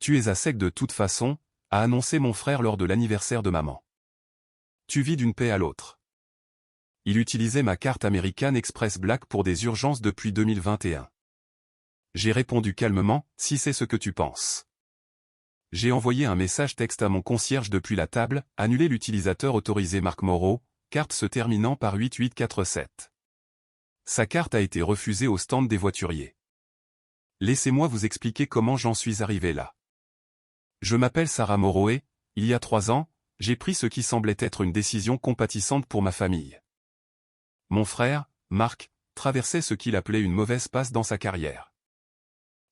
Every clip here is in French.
Tu es à sec de toute façon, a annoncé mon frère lors de l'anniversaire de maman. Tu vis d'une paix à l'autre. Il utilisait ma carte American Express Black pour des urgences depuis 2021. J'ai répondu calmement, si c'est ce que tu penses. J'ai envoyé un message texte à mon concierge depuis la table, annuler l'utilisateur autorisé Marc Moreau, carte se terminant par 8847. Sa carte a été refusée au stand des voituriers. Laissez-moi vous expliquer comment j'en suis arrivé là. Je m'appelle Sarah Moreau et, il y a 3 ans, j'ai pris ce qui semblait être une décision compatissante pour ma famille. Mon frère, Marc, traversait ce qu'il appelait une mauvaise passe dans sa carrière.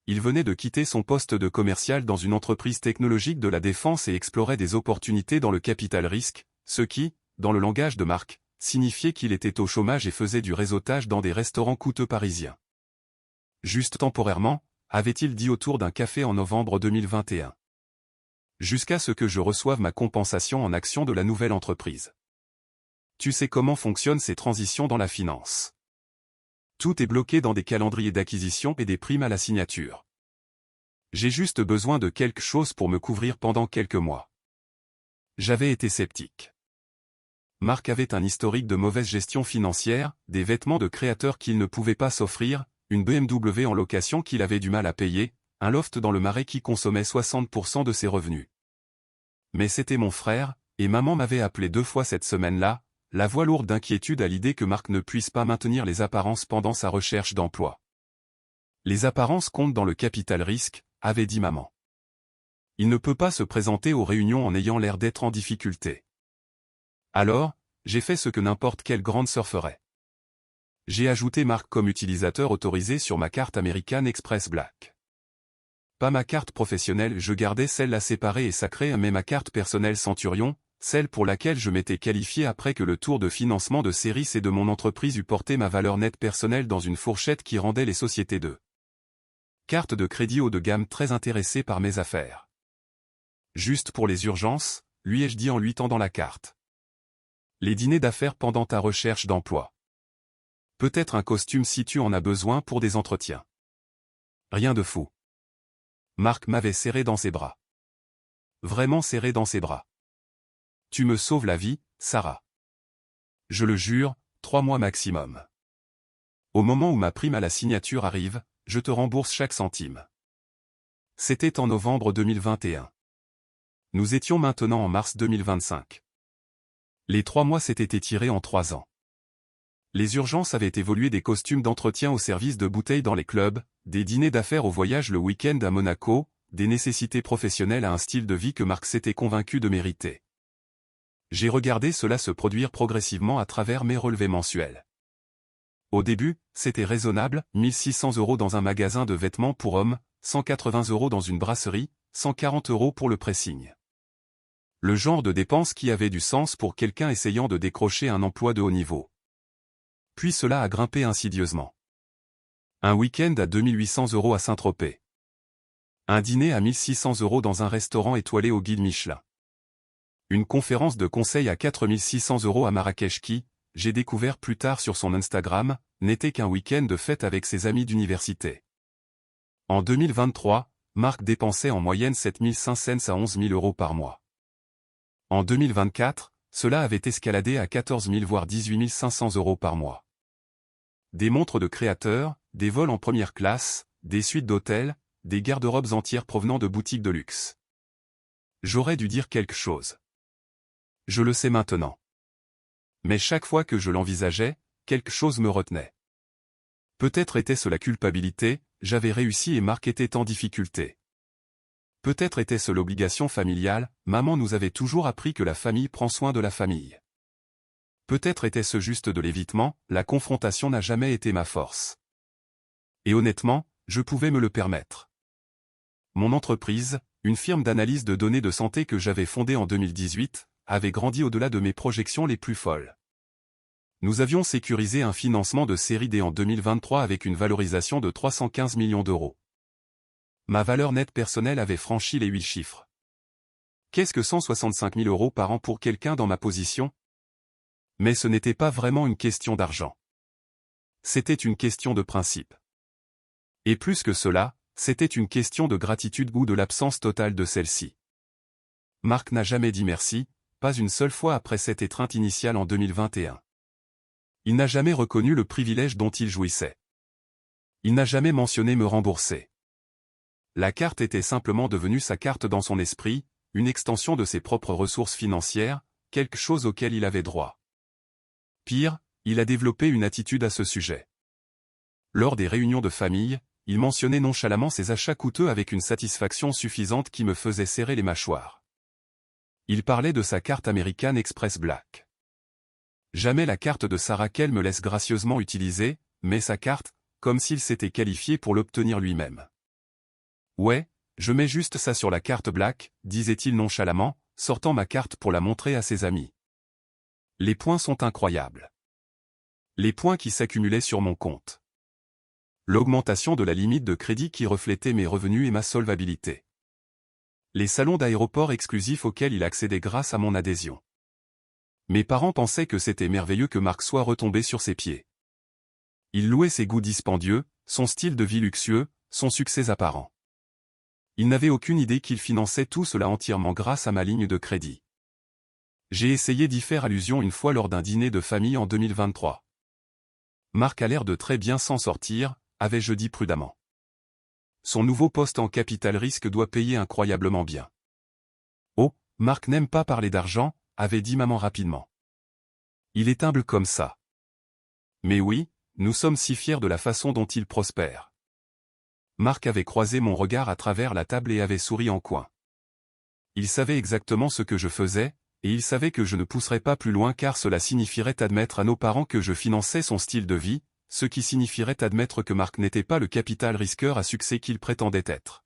Il venait de quitter son poste de commercial dans une entreprise technologique de la défense et explorait des opportunités dans le capital risque, ce qui, dans le langage de Marc, signifiait qu'il était au chômage et faisait du réseautage dans des restaurants coûteux parisiens. Juste temporairement, avait-il dit autour d'un café en novembre 2021. Jusqu'à ce que je reçoive ma compensation en actions de la nouvelle entreprise. Tu sais comment fonctionnent ces transitions dans la finance. Tout est bloqué dans des calendriers d'acquisition et des primes à la signature. J'ai juste besoin de quelque chose pour me couvrir pendant quelques mois. J'avais été sceptique. Marc avait un historique de mauvaise gestion financière, des vêtements de créateurs qu'il ne pouvait pas s'offrir, une BMW en location qu'il avait du mal à payer, un loft dans le Marais qui consommait 60% de ses revenus. Mais c'était mon frère, et maman m'avait appelé 2 fois cette semaine-là, la voix lourde d'inquiétude à l'idée que Marc ne puisse pas maintenir les apparences pendant sa recherche d'emploi. Les apparences comptent dans le capital risque, avait dit maman. Il ne peut pas se présenter aux réunions en ayant l'air d'être en difficulté. Alors, j'ai fait ce que n'importe quelle grande sœur ferait. J'ai ajouté Marc comme utilisateur autorisé sur ma carte American Express Black. Pas ma carte professionnelle, je gardais celle-là séparée et sacrée, mais ma carte personnelle Centurion, celle pour laquelle je m'étais qualifié après que le tour de financement de série C de mon entreprise eût porté ma valeur nette personnelle dans une fourchette qui rendait les sociétés de carte de crédit haut de gamme très intéressées par mes affaires. Juste pour les urgences, lui ai-je dit en lui tendant la carte. Les dîners d'affaires pendant ta recherche d'emploi. Peut-être un costume si tu en as besoin pour des entretiens. Rien de fou. Marc m'avait serré dans ses bras. Vraiment serré dans ses bras. Tu me sauves la vie, Sarah. Je le jure, 3 mois maximum. Au moment où ma prime à la signature arrive, je te rembourse chaque centime. C'était en novembre 2021. Nous étions maintenant en mars 2025. Les 3 mois s'étaient étirés en 3 ans. Les urgences avaient évolué des costumes d'entretien au service de bouteilles dans les clubs, des dîners d'affaires au voyage le week-end à Monaco, des nécessités professionnelles à un style de vie que Marc s'était convaincu de mériter. J'ai regardé cela se produire progressivement à travers mes relevés mensuels. Au début, c'était raisonnable, 1600 € dans un magasin de vêtements pour hommes, 180 € dans une brasserie, 140 € pour le pressing. Le genre de dépense qui avait du sens pour quelqu'un essayant de décrocher un emploi de haut niveau. Puis cela a grimpé insidieusement. Un week-end à 2800 € à Saint-Tropez. Un dîner à 1600 € dans un restaurant étoilé au guide Michelin. Une conférence de conseil à 4600 € à Marrakech qui, j'ai découvert plus tard sur son Instagram, n'était qu'un week-end de fête avec ses amis d'université. En 2023, Marc dépensait en moyenne 7500 à 11 000 € par mois. En 2024, cela avait escaladé à 14 000 voire 18 500 € par mois. Des montres de créateurs, des vols en première classe, des suites d'hôtels, des garde-robes entières provenant de boutiques de luxe. J'aurais dû dire quelque chose. Je le sais maintenant. Mais chaque fois que je l'envisageais, quelque chose me retenait. Peut-être était-ce la culpabilité, j'avais réussi et Marc était en difficulté. Peut-être était-ce l'obligation familiale, maman nous avait toujours appris que la famille prend soin de la famille. Peut-être était-ce juste de l'évitement, la confrontation n'a jamais été ma force. Et honnêtement, je pouvais me le permettre. Mon entreprise, une firme d'analyse de données de santé que j'avais fondée en 2018, avait grandi au-delà de mes projections les plus folles. Nous avions sécurisé un financement de série D en 2023 avec une valorisation de 315 millions d'euros. Ma valeur nette personnelle avait franchi les 8 chiffres. Qu'est-ce que 165 000 € par an pour quelqu'un dans ma position? Mais ce n'était pas vraiment une question d'argent. C'était une question de principe. Et plus que cela, C'était une question de gratitude ou de l'absence totale de celle-ci. Marc n'a jamais dit merci, pas une seule fois après cette étreinte initiale en 2021. Il n'a jamais reconnu le privilège dont il jouissait. Il n'a jamais mentionné me rembourser. La carte était simplement devenue sa carte dans son esprit, une extension de ses propres ressources financières, quelque chose auquel il avait droit. Pire, il a développé une attitude à ce sujet. Lors des réunions de famille, il mentionnait nonchalamment ses achats coûteux avec une satisfaction suffisante qui me faisait serrer les mâchoires. Il parlait de sa carte American Express Black. Jamais la carte de Sarah qu'elle me laisse gracieusement utiliser, mais sa carte, comme s'il s'était qualifié pour l'obtenir lui-même. Ouais, je mets juste ça sur la carte Black, disait-il nonchalamment, sortant ma carte pour la montrer à ses amis. Les points sont incroyables. Les points qui s'accumulaient sur mon compte. L'augmentation de la limite de crédit qui reflétait mes revenus et ma solvabilité. Les salons d'aéroport exclusifs auxquels il accédait grâce à mon adhésion. Mes parents pensaient que c'était merveilleux que Marc soit retombé sur ses pieds. Il louait ses goûts dispendieux, son style de vie luxueux, son succès apparent. Il n'avait aucune idée qu'il finançait tout cela entièrement grâce à ma ligne de crédit. J'ai essayé d'y faire allusion une fois lors d'un dîner de famille en 2023. Marc a l'air de très bien s'en sortir, avais-je dit prudemment. Son nouveau poste en capital risque doit payer incroyablement bien. Oh, Marc n'aime pas parler d'argent, avait dit maman rapidement. Il est humble comme ça. Mais oui, nous sommes si fiers de la façon dont il prospère. Marc avait croisé mon regard à travers la table et avait souri en coin. Il savait exactement ce que je faisais, et il savait que je ne pousserais pas plus loin car cela signifierait admettre à nos parents que je finançais son style de vie, ce qui signifierait admettre que Marc n'était pas le capital risqueur à succès qu'il prétendait être.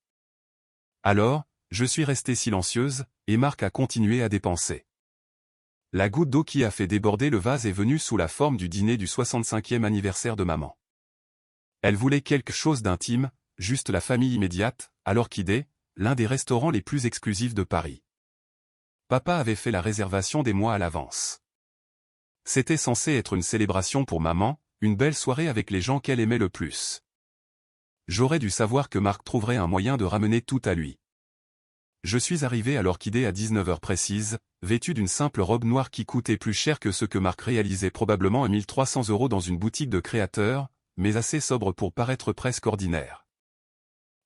Alors, je suis restée silencieuse, et Marc a continué à dépenser. La goutte d'eau qui a fait déborder le vase est venue sous la forme du dîner du 65e anniversaire de maman. Elle voulait quelque chose d'intime, juste la famille immédiate, à l'Orchidée, l'un des restaurants les plus exclusifs de Paris. Papa avait fait la réservation des mois à l'avance. C'était censé être une célébration pour maman, une belle soirée avec les gens qu'elle aimait le plus. J'aurais dû savoir que Marc trouverait un moyen de ramener tout à lui. Je suis arrivé à l'Orchidée à 19h précise, vêtu d'une simple robe noire qui coûtait plus cher que ce que Marc réalisait probablement à 1300 € dans une boutique de créateurs, mais assez sobre pour paraître presque ordinaire.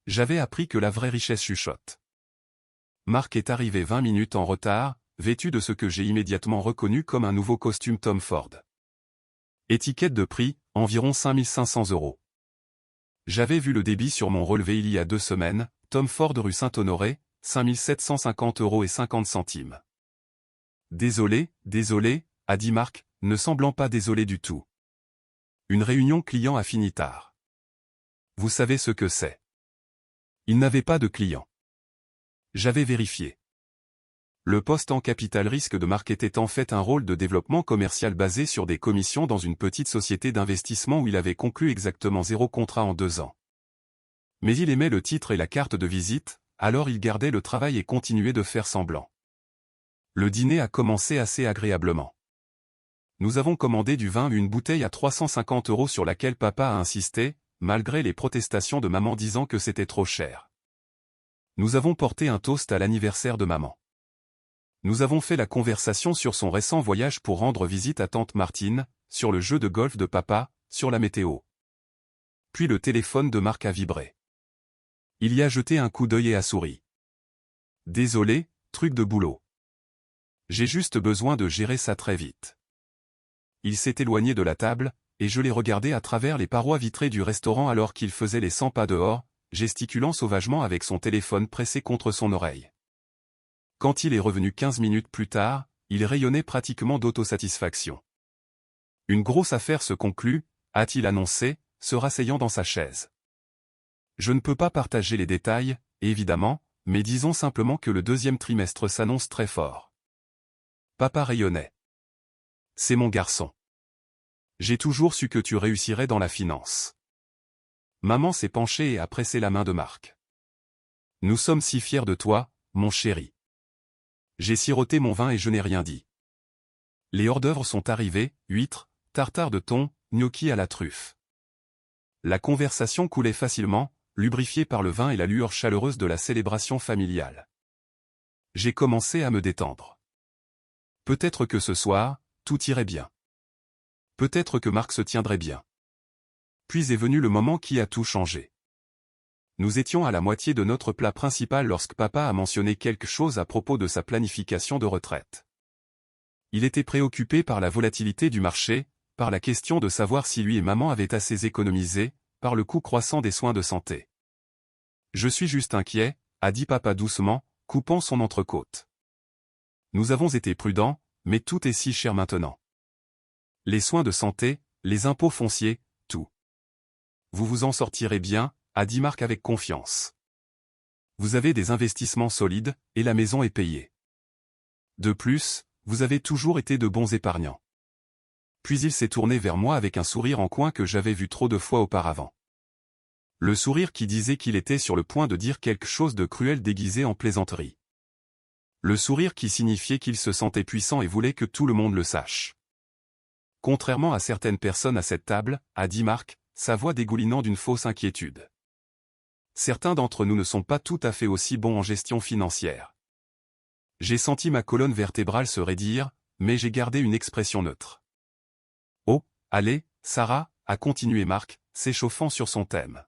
J'avais appris que la vraie richesse chuchote. Marc est arrivé 20 minutes en retard, vêtu de ce que j'ai immédiatement reconnu comme un nouveau costume Tom Ford. Étiquette de prix, environ 5500 €. J'avais vu le débit sur mon relevé il y a 2 semaines, Tom Ford rue Saint-Honoré, 5750 € et 50 centimes. Désolé, a dit Marc, ne semblant pas désolé du tout. Une réunion client a fini tard. Vous savez ce que c'est. Il n'avait pas de client. J'avais vérifié. Le poste en capital risque de Marc était en fait un rôle de développement commercial basé sur des commissions dans une petite société d'investissement où il avait conclu exactement 0 contrat en 2 ans. Mais il aimait le titre et la carte de visite, alors il gardait le travail et continuait de faire semblant. Le dîner a commencé assez agréablement. Nous avons commandé du vin, une bouteille à 350 € sur laquelle papa a insisté, malgré les protestations de maman disant que c'était trop cher. Nous avons porté un toast à l'anniversaire de maman. Nous avons fait la conversation sur son récent voyage pour rendre visite à tante Martine, sur le jeu de golf de papa, sur la météo. Puis le téléphone de Marc a vibré. Il y a jeté un coup d'œil et a souri. Désolé, truc de boulot. J'ai juste besoin de gérer ça très vite. Il s'est éloigné de la table, et je l'ai regardé à travers les parois vitrées du restaurant alors qu'il faisait les 100 pas dehors, gesticulant sauvagement avec son téléphone pressé contre son oreille. Quand il est revenu 15 minutes plus tard, il rayonnait pratiquement d'autosatisfaction. Une grosse affaire se conclut, a-t-il annoncé, se rasseyant dans sa chaise. Je ne peux pas partager les détails, évidemment, mais disons simplement que le 2e trimestre s'annonce très fort. Papa rayonnait. C'est mon garçon. J'ai toujours su que tu réussirais dans la finance. Maman s'est penchée et a pressé la main de Marc. Nous sommes si fiers de toi, mon chéri. J'ai siroté mon vin et je n'ai rien dit. Les hors-d'œuvre sont arrivés, huîtres, tartare de thon, gnocchi à la truffe. La conversation coulait facilement, lubrifié par le vin et la lueur chaleureuse de la célébration familiale. J'ai commencé à me détendre. Peut-être que ce soir, tout irait bien. Peut-être que Marc se tiendrait bien. Puis est venu le moment qui a tout changé. Nous étions à la moitié de notre plat principal lorsque papa a mentionné quelque chose à propos de sa planification de retraite. Il était préoccupé par la volatilité du marché, par la question de savoir si lui et maman avaient assez économisé, par le coût croissant des soins de santé. Je suis juste inquiet, a dit papa doucement, coupant son entrecôte. Nous avons été prudents, mais tout est si cher maintenant. Les soins de santé, les impôts fonciers, tout. Vous vous en sortirez bien, a dit Marc avec confiance. Vous avez des investissements solides, et la maison est payée. De plus, vous avez toujours été de bons épargnants. Puis il s'est tourné vers moi avec un sourire en coin que j'avais vu trop de fois auparavant. Le sourire qui disait qu'il était sur le point de dire quelque chose de cruel déguisé en plaisanterie. Le sourire qui signifiait qu'il se sentait puissant et voulait que tout le monde le sache. Contrairement à certaines personnes à cette table, a dit Marc, sa voix dégoulinant d'une fausse inquiétude. Certains d'entre nous ne sont pas tout à fait aussi bons en gestion financière. J'ai senti ma colonne vertébrale se raidir, mais j'ai gardé une expression neutre. Oh, allez, Sarah, a continué Marc, s'échauffant sur son thème.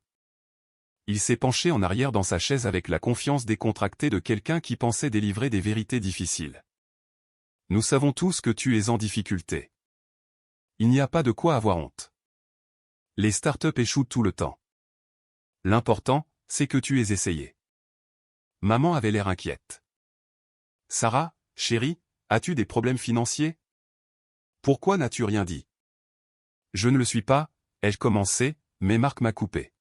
Il s'est penché en arrière dans sa chaise avec la confiance décontractée de quelqu'un qui pensait délivrer des vérités difficiles. Nous savons tous que tu es en difficulté. Il n'y a pas de quoi avoir honte. Les startups échouent tout le temps. L'important, c'est que tu aies essayé. Maman avait l'air inquiète. Sarah, chérie, as-tu des problèmes financiers? Pourquoi n'as-tu rien dit? Je ne le suis pas, ai-je commencé, mais Marc m'a coupé.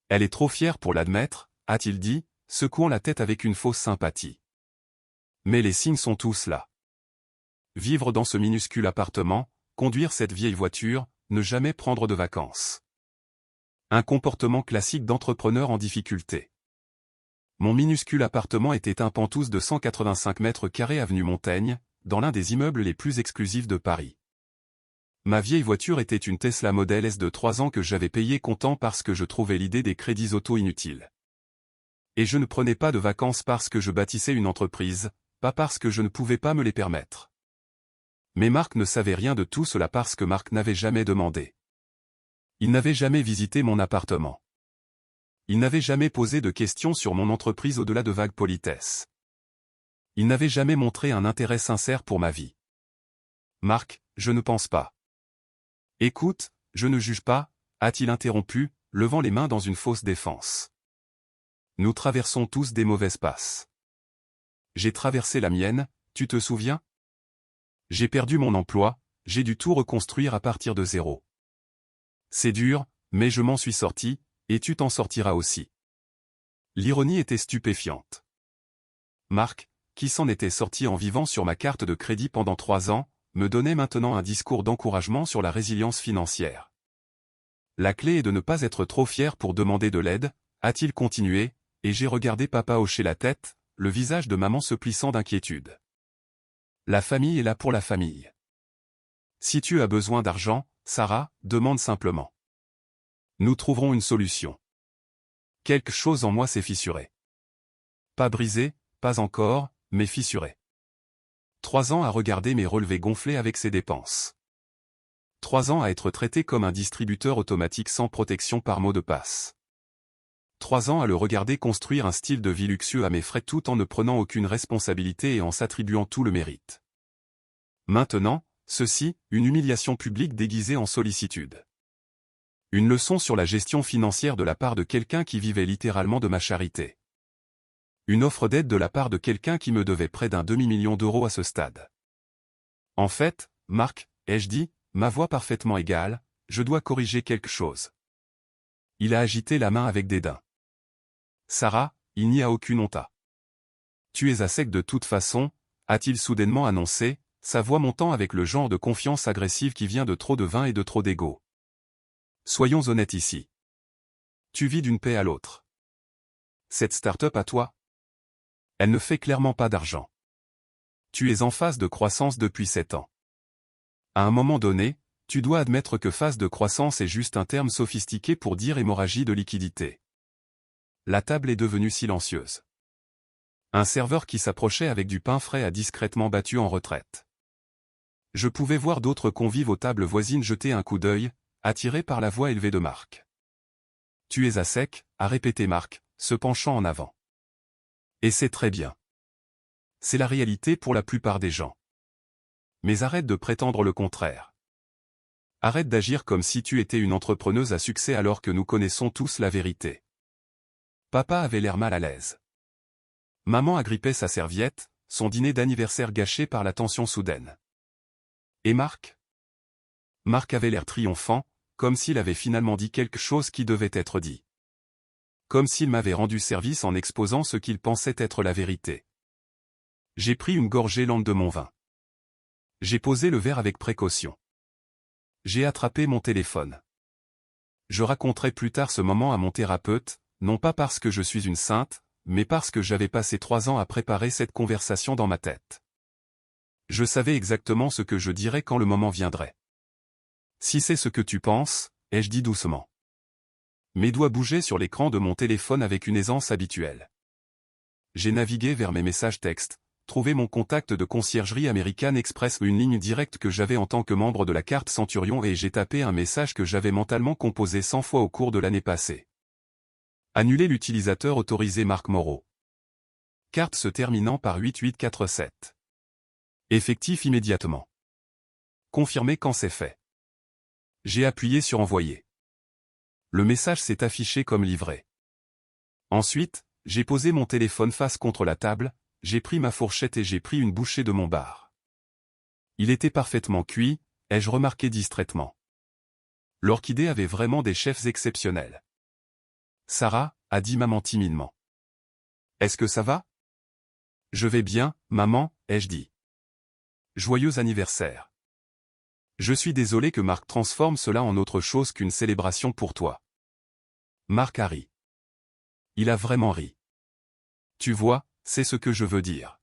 Elle est trop fière pour l'admettre, a-t-il dit, secouant la tête avec une fausse sympathie. Mais les signes sont tous là. Vivre dans ce minuscule appartement, conduire cette vieille voiture, ne jamais prendre de vacances. Un comportement classique d'entrepreneur en difficulté. Mon minuscule appartement était un pantouse de 185 mètres carrés avenue Montaigne, dans l'un des immeubles les plus exclusifs de Paris. Ma vieille voiture était une Tesla Model S de 3 ans que j'avais payée comptant parce que je trouvais l'idée des crédits auto inutile. Et je ne prenais pas de vacances parce que je bâtissais une entreprise, pas parce que je ne pouvais pas me les permettre. Mais Marc ne savait rien de tout cela parce que Marc n'avait jamais demandé. Il n'avait jamais visité mon appartement. Il n'avait jamais posé de questions sur mon entreprise au-delà de vagues politesses. Il n'avait jamais montré un intérêt sincère pour ma vie. Marc, je ne pense pas. Écoute, je ne juge pas, a-t-il interrompu, levant les mains dans une fausse défense. Nous traversons tous des mauvaises passes. J'ai traversé la mienne, tu te souviens? J'ai perdu mon emploi, j'ai dû tout reconstruire à partir de zéro. C'est dur, mais je m'en suis sorti, et tu t'en sortiras aussi. L'ironie était stupéfiante. Marc, qui s'en était sorti en vivant sur ma carte de crédit pendant 3 ans, me donnait maintenant un discours d'encouragement sur la résilience financière. La clé est de ne pas être trop fier pour demander de l'aide, a-t-il continué, et j'ai regardé papa hocher la tête, le visage de maman se plissant d'inquiétude. La famille est là pour la famille. Si tu as besoin d'argent, Sarah, demande simplement. Nous trouverons une solution. Quelque chose en moi s'est fissuré. Pas brisé, pas encore, mais fissuré. 3 ans à regarder mes relevés gonfler avec ses dépenses. 3 ans à être traité comme un distributeur automatique sans protection par mot de passe. 3 ans à le regarder construire un style de vie luxueux à mes frais tout en ne prenant aucune responsabilité et en s'attribuant tout le mérite. Maintenant, ceci, une humiliation publique déguisée en sollicitude. Une leçon sur la gestion financière de la part de quelqu'un qui vivait littéralement de ma charité. Une offre d'aide de la part de quelqu'un qui me devait près d'un demi-million d'euros à ce stade. En fait, Marc, ai-je dit, ma voix parfaitement égale, je dois corriger quelque chose. Il a agité la main avec dédain. Sarah, il n'y a aucune honte à. Tu es à sec de toute façon, a-t-il soudainement annoncé, sa voix montant avec le genre de confiance agressive qui vient de trop de vin et de trop d'ego. Soyons honnêtes ici. Tu vis d'une paix à l'autre. Cette start-up à toi? Elle ne fait clairement pas d'argent. Tu es en phase de croissance depuis 7 ans. À un moment donné, tu dois admettre que phase de croissance est juste un terme sophistiqué pour dire hémorragie de liquidité. La table est devenue silencieuse. Un serveur qui s'approchait avec du pain frais a discrètement battu en retraite. Je pouvais voir d'autres convives aux tables voisines jeter un coup d'œil, attirés par la voix élevée de Marc. « Tu es à sec », a répété Marc, se penchant en avant. Et c'est très bien. C'est la réalité pour la plupart des gens. Mais arrête de prétendre le contraire. Arrête d'agir comme si tu étais une entrepreneuse à succès alors que nous connaissons tous la vérité. Papa avait l'air mal à l'aise. Maman agrippait sa serviette, son dîner d'anniversaire gâché par la tension soudaine. Et Marc ? Marc avait l'air triomphant, comme s'il avait finalement dit quelque chose qui devait être dit. Comme s'il m'avait rendu service en exposant ce qu'il pensait être la vérité. J'ai pris une gorgée lente de mon vin. J'ai posé le verre avec précaution. J'ai attrapé mon téléphone. Je raconterai plus tard ce moment à mon thérapeute, non pas parce que je suis une sainte, mais parce que j'avais passé 3 ans à préparer cette conversation dans ma tête. Je savais exactement ce que je dirais quand le moment viendrait. Si c'est ce que tu penses, ai-je dit doucement. Mes doigts bougeaient sur l'écran de mon téléphone avec une aisance habituelle. J'ai navigué vers mes messages textes, trouvé mon contact de conciergerie American Express ou une ligne directe que j'avais en tant que membre de la carte Centurion et j'ai tapé un message que j'avais mentalement composé 100 fois au cours de l'année passée. Annuler l'utilisateur autorisé Marc Moreau. Carte se terminant par 8847. Effectif immédiatement. Confirmer quand c'est fait. J'ai appuyé sur envoyer. Le message s'est affiché comme livré. Ensuite, j'ai posé mon téléphone face contre la table, j'ai pris ma fourchette et j'ai pris une bouchée de mon bar. Il était parfaitement cuit, ai-je remarqué distraitement. L'orchidée avait vraiment des chefs exceptionnels. Sarah, a dit maman timidement. Est-ce que ça va? Je vais bien, maman, ai-je dit. Joyeux anniversaire. Je suis désolé que Marc transforme cela en autre chose qu'une célébration pour toi. Marc a ri. Il a vraiment ri. Tu vois, c'est ce que je veux dire.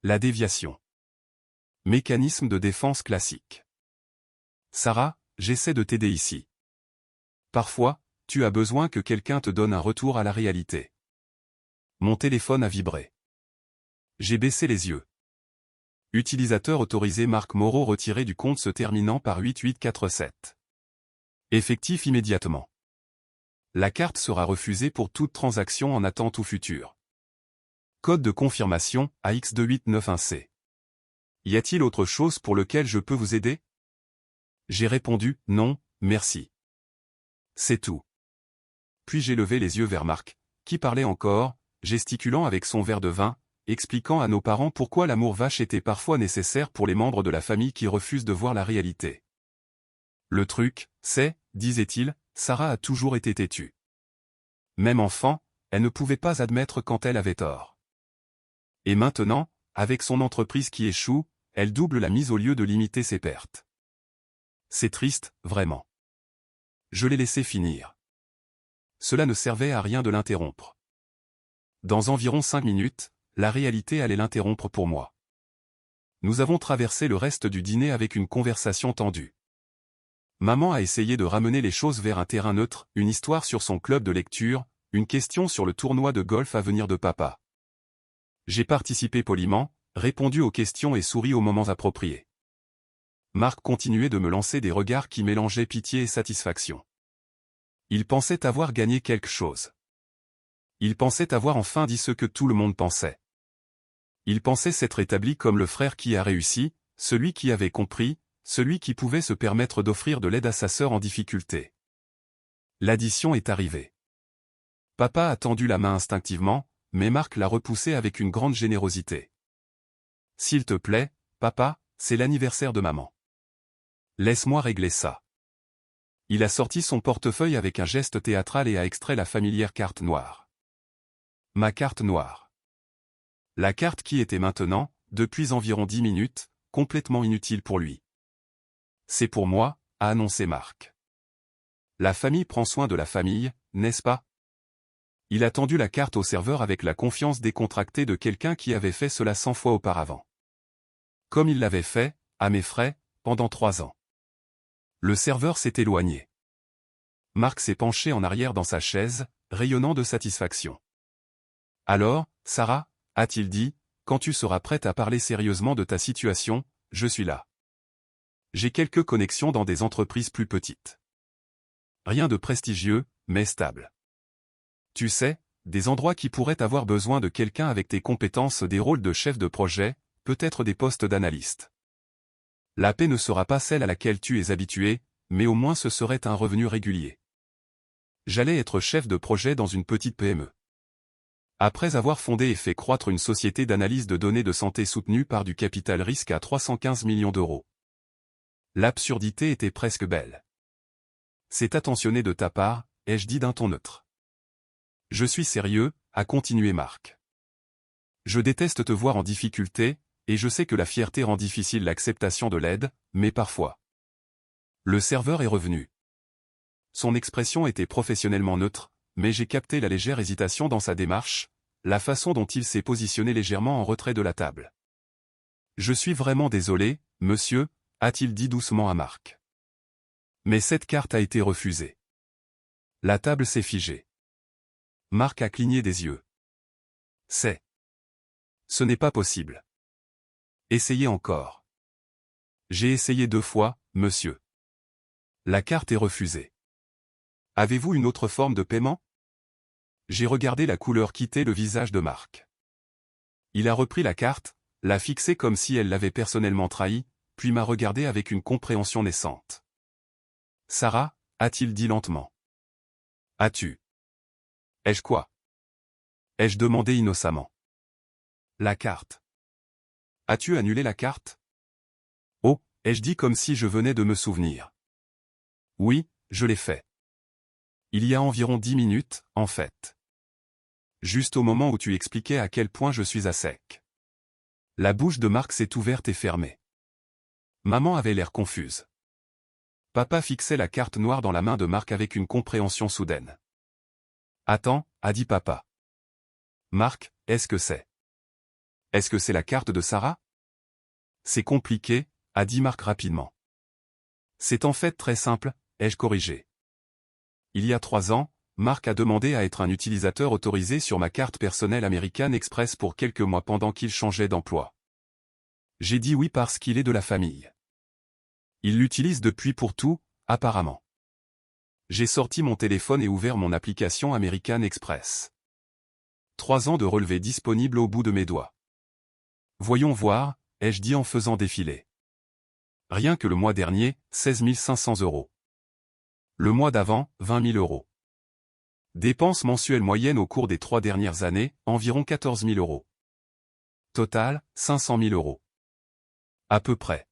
La déviation. Mécanisme de défense classique. Sarah, j'essaie de t'aider ici. Parfois, tu as besoin que quelqu'un te donne un retour à la réalité. Mon téléphone a vibré. J'ai baissé les yeux. Utilisateur autorisé Marc Moreau retiré du compte se terminant par 8847. Effectif immédiatement. La carte sera refusée pour toute transaction en attente ou future. Code de confirmation, AX2891C. Y a-t-il autre chose pour lequel je peux vous aider? J'ai répondu, non, merci. C'est tout. Puis j'ai levé les yeux vers Marc, qui parlait encore, gesticulant avec son verre de vin, expliquant à nos parents pourquoi l'amour vache était parfois nécessaire pour les membres de la famille qui refusent de voir la réalité. Le truc, c'est, disait-il, Sarah a toujours été têtue. Même enfant, elle ne pouvait pas admettre quand elle avait tort. Et maintenant, avec son entreprise qui échoue, elle double la mise au lieu de limiter ses pertes. C'est triste, vraiment. Je l'ai laissé finir. Cela ne servait à rien de l'interrompre. Dans environ 5 minutes, la réalité allait l'interrompre pour moi. Nous avons traversé le reste du dîner avec une conversation tendue. Maman a essayé de ramener les choses vers un terrain neutre, une histoire sur son club de lecture, une question sur le tournoi de golf à venir de papa. J'ai participé poliment, répondu aux questions et souri aux moments appropriés. Marc continuait de me lancer des regards qui mélangeaient pitié et satisfaction. Il pensait avoir gagné quelque chose. Il pensait avoir enfin dit ce que tout le monde pensait. Il pensait s'être établi comme le frère qui a réussi, celui qui avait compris, celui qui pouvait se permettre d'offrir de l'aide à sa sœur en difficulté. L'addition est arrivée. Papa a tendu la main instinctivement, mais Marc l'a repoussé avec une grande générosité. « S'il te plaît, papa, c'est l'anniversaire de maman. Laisse-moi régler ça. » Il a sorti son portefeuille avec un geste théâtral et a extrait la familière carte noire. Ma carte noire. La carte qui était maintenant, depuis environ 10 minutes, complètement inutile pour lui. C'est pour moi, a annoncé Marc. La famille prend soin de la famille, n'est-ce pas? Il a tendu la carte au serveur avec la confiance décontractée de quelqu'un qui avait fait cela 100 fois auparavant. Comme il l'avait fait, à mes frais, pendant 3 ans. Le serveur s'est éloigné. Marc s'est penché en arrière dans sa chaise, rayonnant de satisfaction. Alors, Sarah, a-t-il dit, quand tu seras prête à parler sérieusement de ta situation, je suis là. J'ai quelques connexions dans des entreprises plus petites. Rien de prestigieux, mais stable. Tu sais, des endroits qui pourraient avoir besoin de quelqu'un avec tes compétences, des rôles de chef de projet, peut-être des postes d'analyste. La paie ne sera pas celle à laquelle tu es habitué, mais au moins ce serait un revenu régulier. J'allais être chef de projet dans une petite PME. Après avoir fondé et fait croître une société d'analyse de données de santé soutenue par du capital risque à 315 millions d'euros. L'absurdité était presque belle. C'est attentionné de ta part, ai-je dit d'un ton neutre. Je suis sérieux, a continué Marc. Je déteste te voir en difficulté, et je sais que la fierté rend difficile l'acceptation de l'aide, mais parfois. Le serveur est revenu. Son expression était professionnellement neutre, mais j'ai capté la légère hésitation dans sa démarche, la façon dont il s'est positionné légèrement en retrait de la table. Je suis vraiment désolé, monsieur, a-t-il dit doucement à Marc. Mais cette carte a été refusée. La table s'est figée. Marc a cligné des yeux. Ce n'est pas possible. Essayez encore. J'ai essayé 2 fois, monsieur. La carte est refusée. Avez-vous une autre forme de paiement? J'ai regardé la couleur quitter le visage de Marc. Il a repris la carte, l'a fixée comme si elle l'avait personnellement trahi, puis m'a regardé avec une compréhension naissante. Sarah, a-t-il dit lentement. As-tu? Ai-je quoi? Ai-je demandé innocemment. La carte. As-tu annulé la carte? Oh, ai-je dit comme si je venais de me souvenir. Oui, je l'ai fait. Il y a environ 10 minutes, en fait. Juste au moment où tu expliquais à quel point je suis à sec. La bouche de Marc s'est ouverte et fermée. Maman avait l'air confuse. Papa fixait la carte noire dans la main de Marc avec une compréhension soudaine. Attends, a dit papa. Marc, est-ce que c'est? Est-ce que c'est la carte de Sarah? C'est compliqué, a dit Marc rapidement. C'est en fait très simple, ai-je corrigé. Il y a 3 ans, Marc a demandé à être un utilisateur autorisé sur ma carte personnelle American Express pour quelques mois pendant qu'il changeait d'emploi. J'ai dit oui parce qu'il est de la famille. Il l'utilise depuis pour tout, apparemment. J'ai sorti mon téléphone et ouvert mon application American Express. 3 ans de relevé disponible au bout de mes doigts. Voyons voir, ai-je dit en faisant défiler. Rien que le mois dernier, 16 500 €. Le mois d'avant, 20 000 €. Dépenses mensuelles moyennes au cours des 3 dernières années, environ 14 000 €. Total, 500 000 €. À peu près.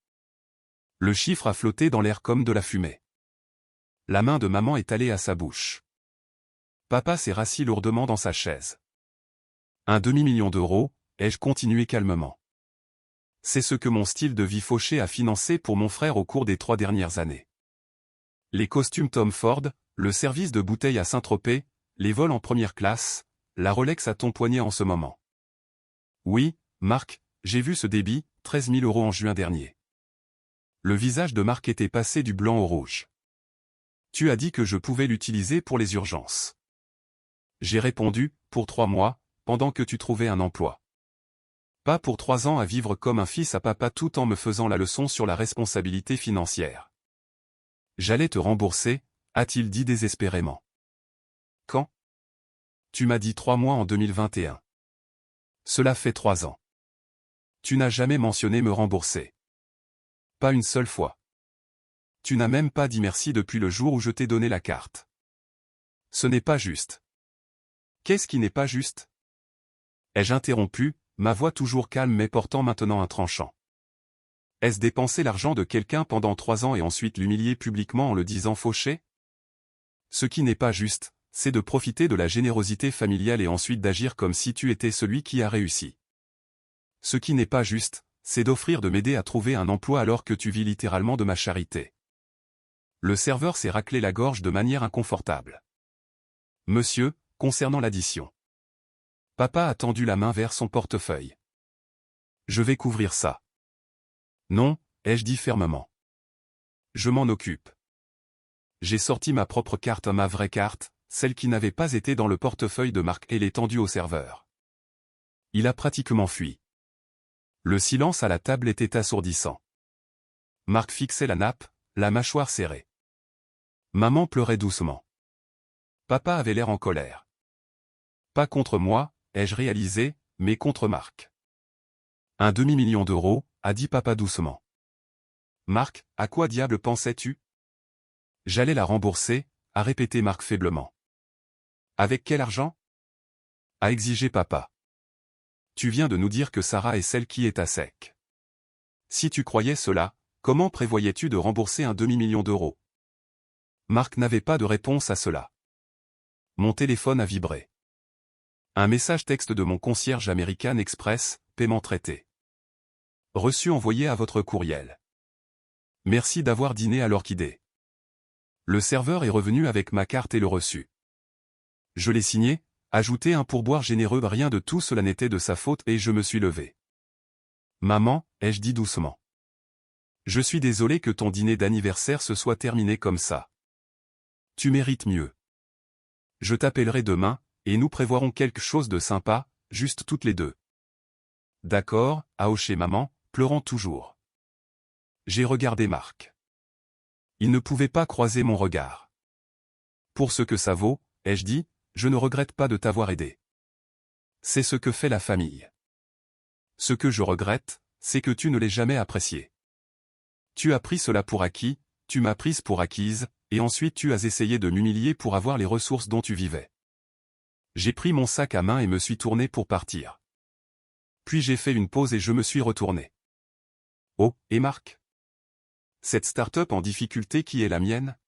Le chiffre a flotté dans l'air comme de la fumée. La main de maman est allée à sa bouche. Papa s'est rassis lourdement dans sa chaise. Un demi-million d'euros, ai-je continué calmement. C'est ce que mon style de vie fauché a financé pour mon frère au cours des 3 dernières années. Les costumes Tom Ford, le service de bouteilles à Saint-Tropez, les vols en première classe, la Rolex à ton poignet en ce moment. Oui, Marc, j'ai vu ce débit, 13 000 € en juin dernier. Le visage de Marc était passé du blanc au rouge. Tu as dit que je pouvais l'utiliser pour les urgences. J'ai répondu, pour 3 mois, pendant que tu trouvais un emploi. Pas pour 3 ans à vivre comme un fils à papa tout en me faisant la leçon sur la responsabilité financière. J'allais te rembourser, a-t-il dit désespérément. Quand? Tu m'as dit 3 mois en 2021. Cela fait 3 ans. Tu n'as jamais mentionné me rembourser. Pas une seule fois. Tu n'as même pas dit merci depuis le jour où je t'ai donné la carte. Ce n'est pas juste. Qu'est-ce qui n'est pas juste? Ai-je interrompu, ma voix toujours calme mais portant maintenant un tranchant. Est-ce dépenser l'argent de quelqu'un pendant 3 ans et ensuite l'humilier publiquement en le disant fauché? Ce qui n'est pas juste, c'est de profiter de la générosité familiale et ensuite d'agir comme si tu étais celui qui a réussi. Ce qui n'est pas juste, c'est d'offrir de m'aider à trouver un emploi alors que tu vis littéralement de ma charité. Le serveur s'est raclé la gorge de manière inconfortable. Monsieur, concernant l'addition. Papa a tendu la main vers son portefeuille. Je vais couvrir ça. Non, ai-je dit fermement. Je m'en occupe. J'ai sorti ma propre carte, ma vraie carte, celle qui n'avait pas été dans le portefeuille de Marc et l'est tendue au serveur. Il a pratiquement fui. Le silence à la table était assourdissant. Marc fixait la nappe, la mâchoire serrée. Maman pleurait doucement. Papa avait l'air en colère. Pas contre moi, ai-je réalisé, mais contre Marc. Un demi-million d'euros, a dit papa doucement. Marc, à quoi diable pensais-tu? J'allais la rembourser, a répété Marc faiblement. Avec quel argent? A exigé papa. Tu viens de nous dire que Sarah est celle qui est à sec. Si tu croyais cela, comment prévoyais-tu de rembourser un demi-million d'euros? Marc n'avait pas de réponse à cela. Mon téléphone a vibré. Un message texte de mon concierge American Express, paiement traité. Reçu envoyé à votre courriel. Merci d'avoir dîné à l'Orchidée. Le serveur est revenu avec ma carte et le reçu. Je l'ai signé, ajouté un pourboire généreux, rien de tout cela n'était de sa faute et je me suis levé. Maman, ai-je dit doucement. Je suis désolé que ton dîner d'anniversaire se soit terminé comme ça. Tu mérites mieux. Je t'appellerai demain, et nous prévoirons quelque chose de sympa, juste toutes les deux. D'accord, a hoché maman, pleurant toujours. J'ai regardé Marc. Il ne pouvait pas croiser mon regard. Pour ce que ça vaut, ai-je dit, je ne regrette pas de t'avoir aidé. C'est ce que fait la famille. Ce que je regrette, c'est que tu ne l'aies jamais apprécié. Tu as pris cela pour acquis, tu m'as prise pour acquise, et ensuite tu as essayé de m'humilier pour avoir les ressources dont tu vivais. J'ai pris mon sac à main et me suis tourné pour partir. Puis j'ai fait une pause et je me suis retourné. Oh, et Marc? Cette start-up en difficulté qui est la mienne?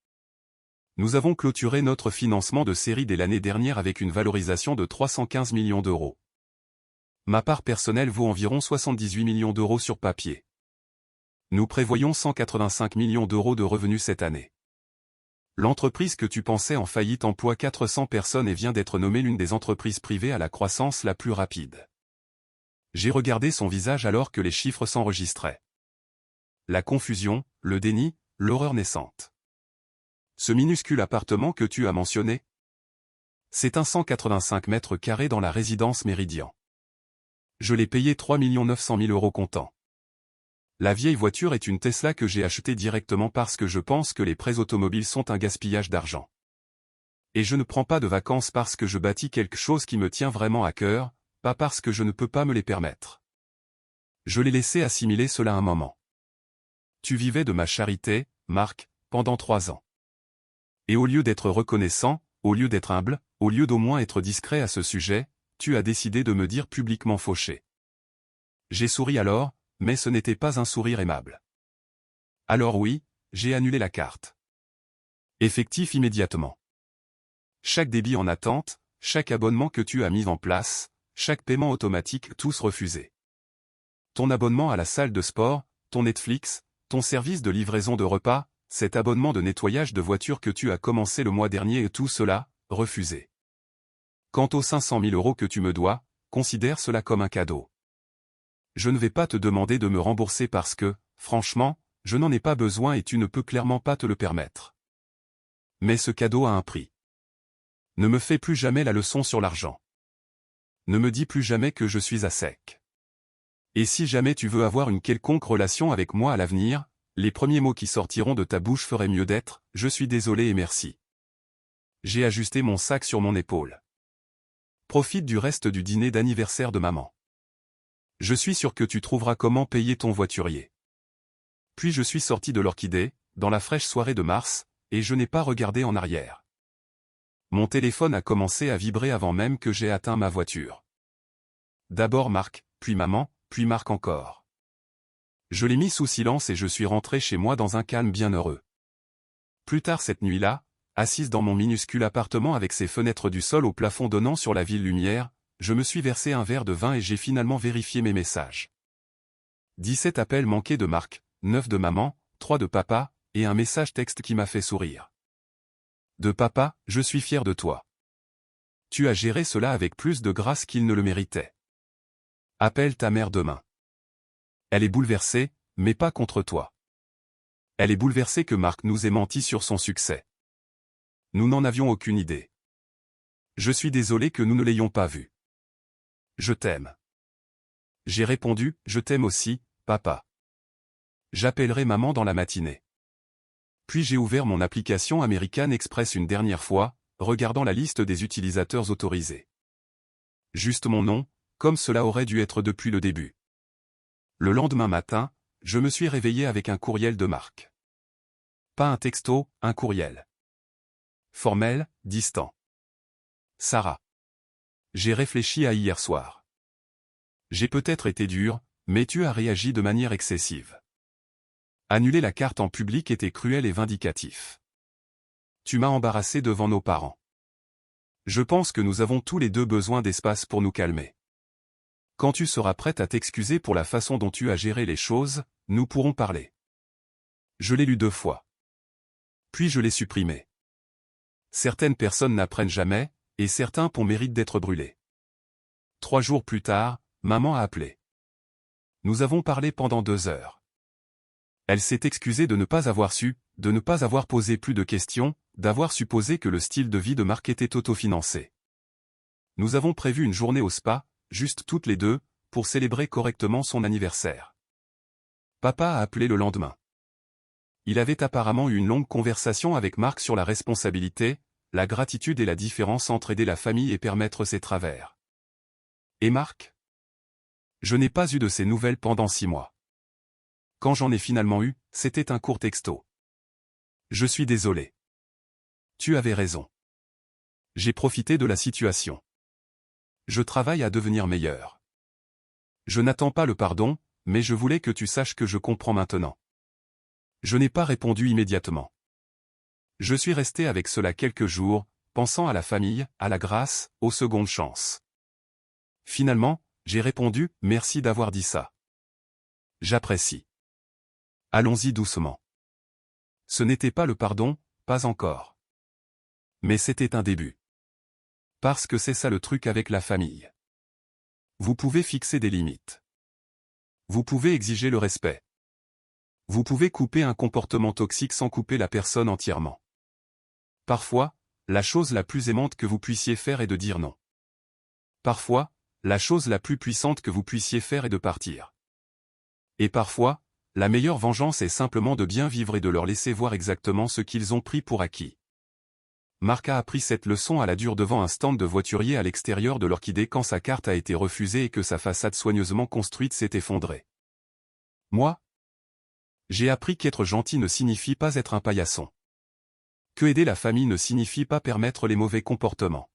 Nous avons clôturé notre financement de série dès l'année dernière avec une valorisation de 315 millions d'euros. Ma part personnelle vaut environ 78 millions d'euros sur papier. Nous prévoyons 185 millions d'euros de revenus cette année. L'entreprise que tu pensais en faillite emploie 400 personnes et vient d'être nommée l'une des entreprises privées à la croissance la plus rapide. J'ai regardé son visage alors que les chiffres s'enregistraient. La confusion, le déni, l'horreur naissante. Ce minuscule appartement que tu as mentionné? C'est un 185 mètres carrés dans la résidence Méridien. Je l'ai payé 3 900 000 euros comptant. La vieille voiture est une Tesla que j'ai achetée directement parce que je pense que les prêts automobiles sont un gaspillage d'argent. Et je ne prends pas de vacances parce que je bâtis quelque chose qui me tient vraiment à cœur, pas parce que je ne peux pas me les permettre. Je l'ai laissé assimiler cela un moment. Tu vivais de ma charité, Marc, pendant 3 ans. Et au lieu d'être reconnaissant, au lieu d'être humble, au lieu d'au moins être discret à ce sujet, tu as décidé de me dire publiquement fauché. J'ai souri alors, mais ce n'était pas un sourire aimable. Alors oui, j'ai annulé la carte. Effectif immédiatement. Chaque débit en attente, chaque abonnement que tu as mis en place, chaque paiement automatique, tous refusés. Ton abonnement à la salle de sport, ton Netflix, ton service de livraison de repas, cet abonnement de nettoyage de voiture que tu as commencé le mois dernier et tout cela, refusé. Quant aux 500 000 euros que tu me dois, considère cela comme un cadeau. Je ne vais pas te demander de me rembourser parce que, franchement, je n'en ai pas besoin et tu ne peux clairement pas te le permettre. Mais ce cadeau a un prix. Ne me fais plus jamais la leçon sur l'argent. Ne me dis plus jamais que je suis à sec. Et si jamais tu veux avoir une quelconque relation avec moi à l'avenir, les premiers mots qui sortiront de ta bouche feraient mieux d'être « Je suis désolé et merci ». J'ai ajusté mon sac sur mon épaule. Profite du reste du dîner d'anniversaire de maman. Je suis sûr que tu trouveras comment payer ton voiturier. Puis je suis sorti de l'Orchidée, dans la fraîche soirée de mars, et je n'ai pas regardé en arrière. Mon téléphone a commencé à vibrer avant même que j'aie atteint ma voiture. D'abord Marc, puis maman, puis Marc encore. Je l'ai mis sous silence et je suis rentré chez moi dans un calme bienheureux. Plus tard cette nuit-là, assise dans mon minuscule appartement avec ses fenêtres du sol au plafond donnant sur la ville lumière, je me suis versé un verre de vin et j'ai finalement vérifié mes messages. 17 appels manqués de Marc, 9 de maman, 3 de papa, et un message texte qui m'a fait sourire. De papa, je suis fier de toi. Tu as géré cela avec plus de grâce qu'il ne le méritait. Appelle ta mère demain. Elle est bouleversée, mais pas contre toi. Elle est bouleversée que Marc nous ait menti sur son succès. Nous n'en avions aucune idée. Je suis désolé que nous ne l'ayons pas vu. Je t'aime. J'ai répondu, je t'aime aussi, papa. J'appellerai maman dans la matinée. Puis j'ai ouvert mon application American Express une dernière fois, regardant la liste des utilisateurs autorisés. Juste mon nom, comme cela aurait dû être depuis le début. Le lendemain matin, je me suis réveillé avec un courriel de Marc. Pas un texto, un courriel. Formel, distant. Sarah. J'ai réfléchi à hier soir. J'ai peut-être été dur, mais tu as réagi de manière excessive. Annuler la carte en public était cruel et vindicatif. Tu m'as embarrassé devant nos parents. Je pense que nous avons tous les deux besoin d'espace pour nous calmer. Quand tu seras prête à t'excuser pour la façon dont tu as géré les choses, nous pourrons parler. Je l'ai lu 2 fois. Puis je l'ai supprimé. Certaines personnes n'apprennent jamais, et certains ponts méritent d'être brûlés. 3 jours plus tard, maman a appelé. Nous avons parlé pendant 2 heures. Elle s'est excusée de ne pas avoir su, de ne pas avoir posé plus de questions, d'avoir supposé que le style de vie de Marc était autofinancé. Nous avons prévu une journée au spa, juste toutes les deux, pour célébrer correctement son anniversaire. Papa a appelé le lendemain. Il avait apparemment eu une longue conversation avec Marc sur la responsabilité, la gratitude et la différence entre aider la famille et permettre ses travers. Et Marc? Je n'ai pas eu de ses nouvelles pendant 6 mois. Quand j'en ai finalement eu, c'était un court texto. Je suis désolé. Tu avais raison. J'ai profité de la situation. Je travaille à devenir meilleur. Je n'attends pas le pardon, mais je voulais que tu saches que je comprends maintenant. Je n'ai pas répondu immédiatement. Je suis resté avec cela quelques jours, pensant à la famille, à la grâce, aux secondes chances. Finalement, j'ai répondu, merci d'avoir dit ça. J'apprécie. Allons-y doucement. Ce n'était pas le pardon, pas encore. Mais c'était un début. Parce que c'est ça le truc avec la famille. Vous pouvez fixer des limites. Vous pouvez exiger le respect. Vous pouvez couper un comportement toxique sans couper la personne entièrement. Parfois, la chose la plus aimante que vous puissiez faire est de dire non. Parfois, la chose la plus puissante que vous puissiez faire est de partir. Et parfois, la meilleure vengeance est simplement de bien vivre et de leur laisser voir exactement ce qu'ils ont pris pour acquis. Marc a appris cette leçon à la dure devant un stand de voiturier à l'extérieur de l'Orchidée quand sa carte a été refusée et que sa façade soigneusement construite s'est effondrée. Moi? J'ai appris qu'être gentil ne signifie pas être un paillasson. Que aider la famille ne signifie pas permettre les mauvais comportements.